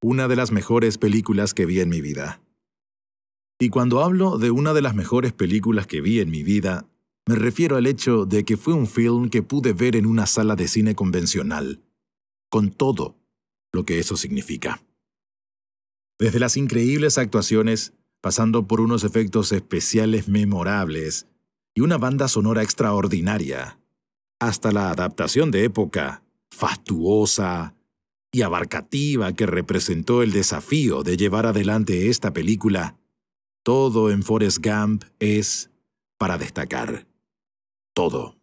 una de las mejores películas que vi en mi vida. Y cuando hablo de una de las mejores películas que vi en mi vida, me refiero al hecho de que fue un film que pude ver en una sala de cine convencional, con todo lo que eso significa. Desde las increíbles actuaciones, pasando por unos efectos especiales memorables y una banda sonora extraordinaria, hasta la adaptación de época, fastuosa y abarcativa que representó el desafío de llevar adelante esta película, todo en Forrest Gump es para destacar. Todo.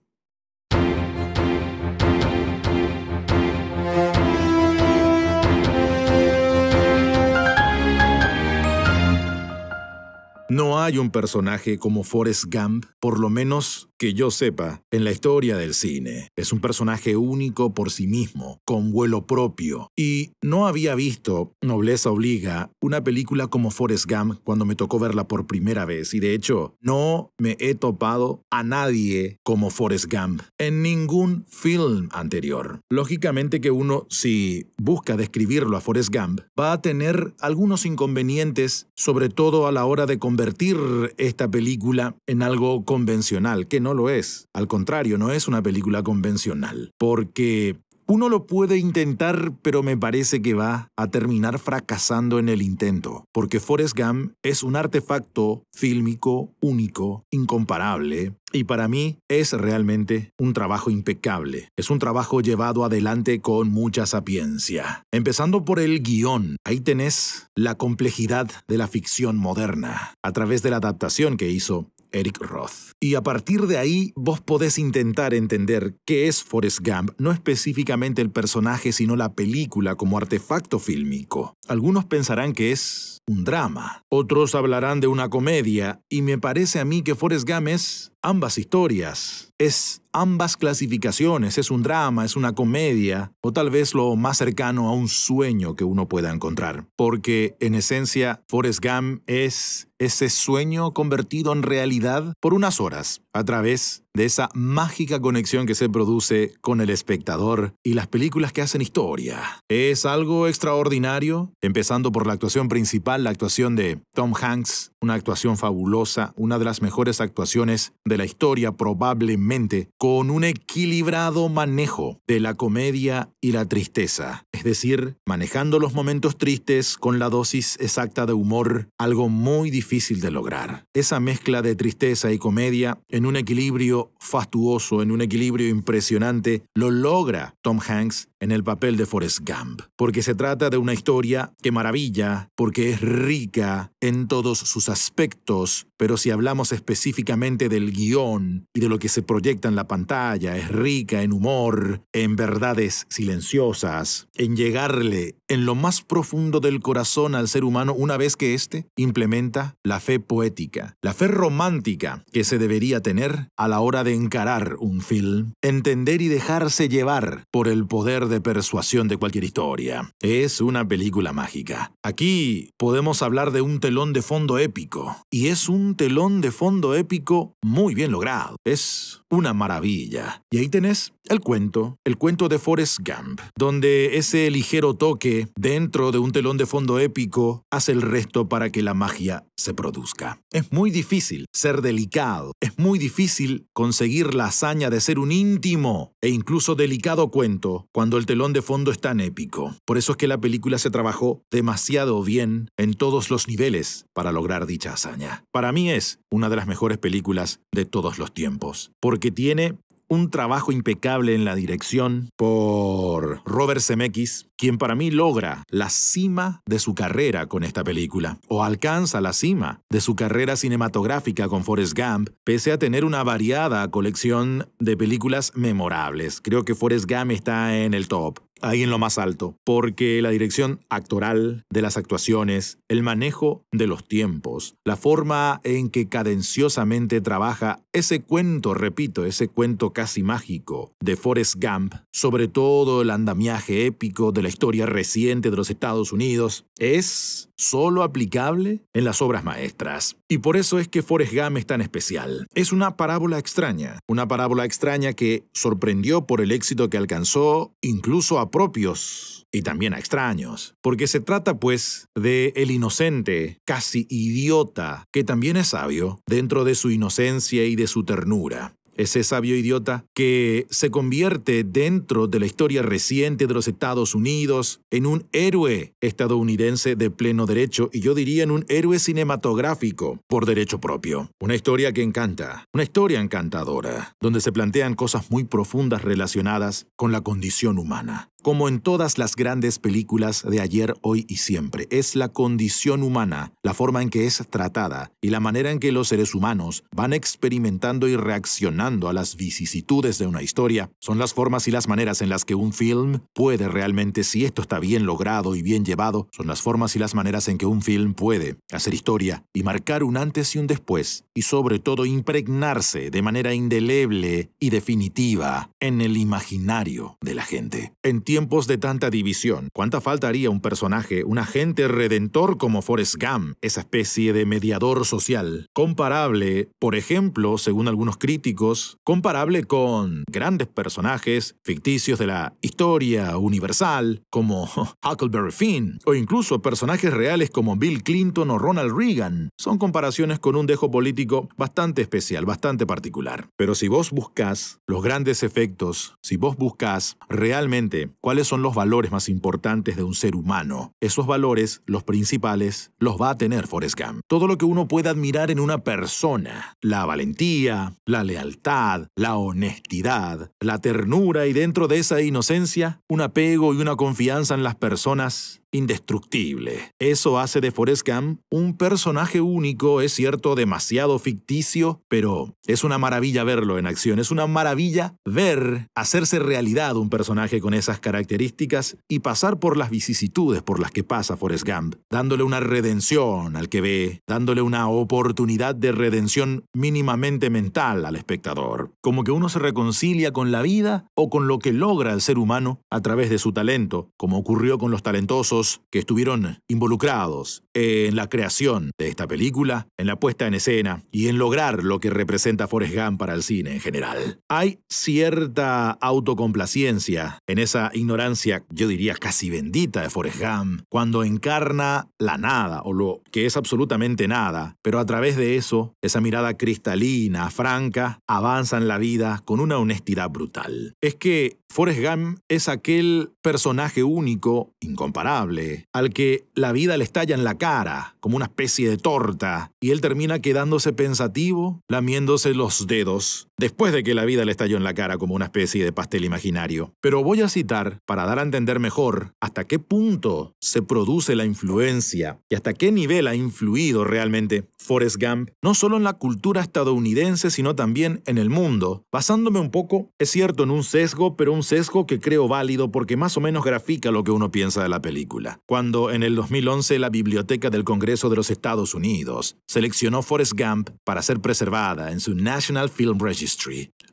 No hay un personaje como Forrest Gump, por lo menos que yo sepa, en la historia del cine. Es un personaje único por sí mismo, con vuelo propio. Y no había visto, nobleza obliga, una película como Forrest Gump cuando me tocó verla por primera vez. Y de hecho, no me he topado a nadie como Forrest Gump en ningún film anterior. Lógicamente que uno, si busca describirlo a Forrest Gump, va a tener algunos inconvenientes, sobre todo a la hora de convertir esta película en algo convencional, que no lo es. Al contrario, no es una película convencional, porque uno lo puede intentar, pero me parece que va a terminar fracasando en el intento, porque Forrest Gump es un artefacto fílmico único, incomparable, y para mí es realmente un trabajo impecable. Es un trabajo llevado adelante con mucha sapiencia. Empezando por el guión, ahí tenés la complejidad de la ficción moderna, a través de la adaptación que hizo Eric Roth. Y a partir de ahí vos podés intentar entender qué es Forrest Gump, no específicamente el personaje, sino la película como artefacto fílmico. Algunos pensarán que es un drama, otros hablarán de una comedia, y me parece a mí que Forrest Gump es ambas historias. Es ambas clasificaciones, es un drama, es una comedia, o tal vez lo más cercano a un sueño que uno pueda encontrar. Porque, en esencia, Forrest Gump es ese sueño convertido en realidad por unas horas, a través de esa mágica conexión que se produce con el espectador y las películas que hacen historia. Es algo extraordinario, empezando por la actuación principal, la actuación de Tom Hanks, una actuación fabulosa, una de las mejores actuaciones de la historia probablemente, con un equilibrado manejo de la comedia y la tristeza. Es decir, manejando los momentos tristes con la dosis exacta de humor, algo muy difícil de lograr. Esa mezcla de tristeza y comedia en un equilibrio fastuoso, en un equilibrio impresionante, lo logra Tom Hanks en el papel de Forrest Gump. Porque se trata de una historia que maravilla, porque es rica en todos sus aspectos, pero si hablamos específicamente del guión y de lo que se proyecta en la pantalla, es rica en humor, en verdades silenciosas, en llegarle en lo más profundo del corazón al ser humano una vez que éste implementa la fe poética, la fe romántica que se debería tener a la hora de encarar un film, entender y dejarse llevar por el poder de persuasión de cualquier historia. Es una película mágica. Aquí podemos hablar de un telón de fondo épico, y es un telón de fondo épico muy bien logrado. Es una maravilla. Y ahí tenés el cuento de Forrest Gump, donde ese ligero toque dentro de un telón de fondo épico hace el resto para que la magia se produzca. Es muy difícil ser delicado, es muy difícil conseguir la hazaña de ser un íntimo e incluso delicado cuento cuando el telón de fondo es tan épico. Por eso es que la película se trabajó demasiado bien en todos los niveles para lograr dicha hazaña. Para mí es una de las mejores películas de todos los tiempos, porque tiene un trabajo impecable en la dirección por Robert Zemeckis, quien para mí logra la cima de su carrera con esta película, o alcanza la cima de su carrera cinematográfica con Forrest Gump, pese a tener una variada colección de películas memorables. Creo que Forrest Gump está en el top, ahí en lo más alto, porque la dirección actoral de las actuaciones, el manejo de los tiempos, la forma en que cadenciosamente trabaja ese cuento, repito, ese cuento casi mágico de Forrest Gump, sobre todo el andamiaje épico de la historia reciente de los Estados Unidos, es solo aplicable en las obras maestras. Y por eso es que Forrest Gump es tan especial. Es una parábola extraña que sorprendió por el éxito que alcanzó incluso a propios y también a extraños, porque se trata, pues, de el inocente, casi idiota, que también es sabio dentro de su inocencia y de su ternura. Ese sabio idiota que se convierte dentro de la historia reciente de los Estados Unidos en un héroe estadounidense de pleno derecho, y yo diría en un héroe cinematográfico por derecho propio. Una historia que encanta, una historia encantadora, donde se plantean cosas muy profundas relacionadas con la condición humana. Como en todas las grandes películas de ayer, hoy y siempre, es la condición humana, la forma en que es tratada y la manera en que los seres humanos van experimentando y reaccionando a las vicisitudes de una historia. Son las formas y las maneras en las que un film puede realmente, si esto está bien logrado y bien llevado, son las formas y las maneras en que un film puede hacer historia y marcar un antes y un después, y sobre todo impregnarse de manera indeleble y definitiva en el imaginario de la gente. En tiempos de tanta división, ¿cuánta falta haría un personaje, un agente redentor como Forrest Gump, esa especie de mediador social, comparable, por ejemplo, según algunos críticos, comparable con grandes personajes ficticios de la historia universal, como Huckleberry Finn, o incluso personajes reales como Bill Clinton o Ronald Reagan? Son comparaciones con un dejo político bastante especial, bastante particular. Pero si vos buscas los grandes efectos, si vos buscas realmente cuáles son los valores más importantes de un ser humano, esos valores, los principales, los va a tener Forrest Gump. Todo lo que uno puede admirar en una persona, la valentía, la lealtad, la honestidad, la ternura y dentro de esa inocencia, un apego y una confianza en las personas indestructible. Eso hace de Forrest Gump un personaje único, es cierto, demasiado ficticio, pero es una maravilla verlo en acción, es una maravilla ver hacerse realidad un personaje con esas características y pasar por las vicisitudes por las que pasa Forrest Gump, dándole una redención al que ve, dándole una oportunidad de redención mínimamente mental al espectador. Como que uno se reconcilia con la vida o con lo que logra el ser humano a través de su talento, como ocurrió con los talentosos que estuvieron involucrados en la creación de esta película, en la puesta en escena y en lograr lo que representa Forrest Gump para el cine en general. Hay cierta autocomplacencia en esa ignorancia, yo diría casi bendita, de Forrest Gump, cuando encarna la nada o lo que es absolutamente nada, pero a través de eso, esa mirada cristalina, franca, avanza en la vida con una honestidad brutal. Es que Forrest Gump es aquel personaje único, incomparable, al que la vida le estalla en la cara como una especie de torta y él termina quedándose pensativo, lamiéndose los dedos después de que la vida le estalló en la cara como una especie de pastel imaginario. Pero voy a citar para dar a entender mejor hasta qué punto se produce la influencia y hasta qué nivel ha influido realmente Forrest Gump, no solo en la cultura estadounidense, sino también en el mundo, basándome un poco, es cierto, en un sesgo, pero un sesgo que creo válido porque más o menos grafica lo que uno piensa de la película. Cuando en el 2011 la Biblioteca del Congreso de los Estados Unidos seleccionó Forrest Gump para ser preservada en su National Film Registry,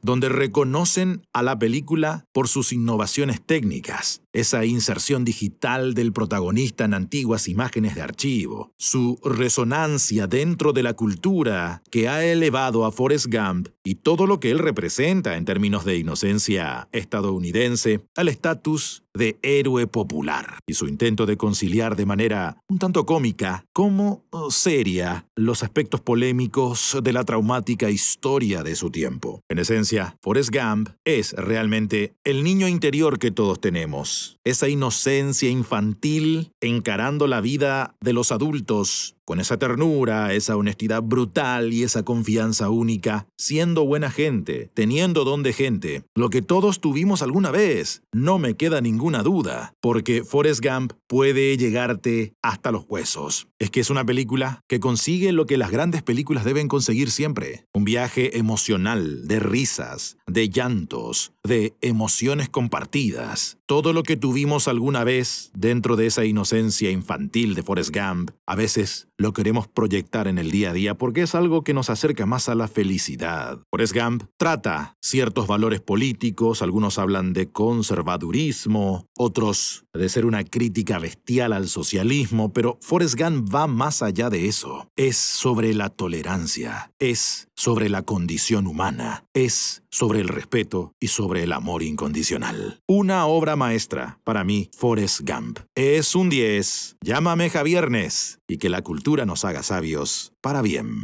donde reconocen a la película por sus innovaciones técnicas, esa inserción digital del protagonista en antiguas imágenes de archivo, su resonancia dentro de la cultura que ha elevado a Forrest Gump y todo lo que él representa en términos de inocencia estadounidense al estatus de héroe popular, y su intento de conciliar de manera un tanto cómica como seria los aspectos polémicos de la traumática historia de su tiempo. En esencia, Forrest Gump es realmente el niño interior que todos tenemos, esa inocencia infantil encarando la vida de los adultos con esa ternura, esa honestidad brutal y esa confianza única, siendo buena gente, teniendo don de gente, lo que todos tuvimos alguna vez, no me queda ninguna duda, porque Forrest Gump puede llegarte hasta los huesos. Es que es una película que consigue lo que las grandes películas deben conseguir siempre, un viaje emocional, de risas, de llantos, de emociones compartidas. Todo lo que tuvimos alguna vez dentro de esa inocencia infantil de Forrest Gump, a veces lo queremos proyectar en el día a día porque es algo que nos acerca más a la felicidad. Forrest Gump trata ciertos valores políticos, algunos hablan de conservadurismo, otros de ser una crítica bestial al socialismo, pero Forrest Gump va más allá de eso. Es sobre la tolerancia, es sobre la condición humana, es sobre el respeto y sobre el amor incondicional. Una obra maestra, para mí, Forrest Gump. Es un 10. Llámame Javiernes y que la cultura nos haga sabios para bien.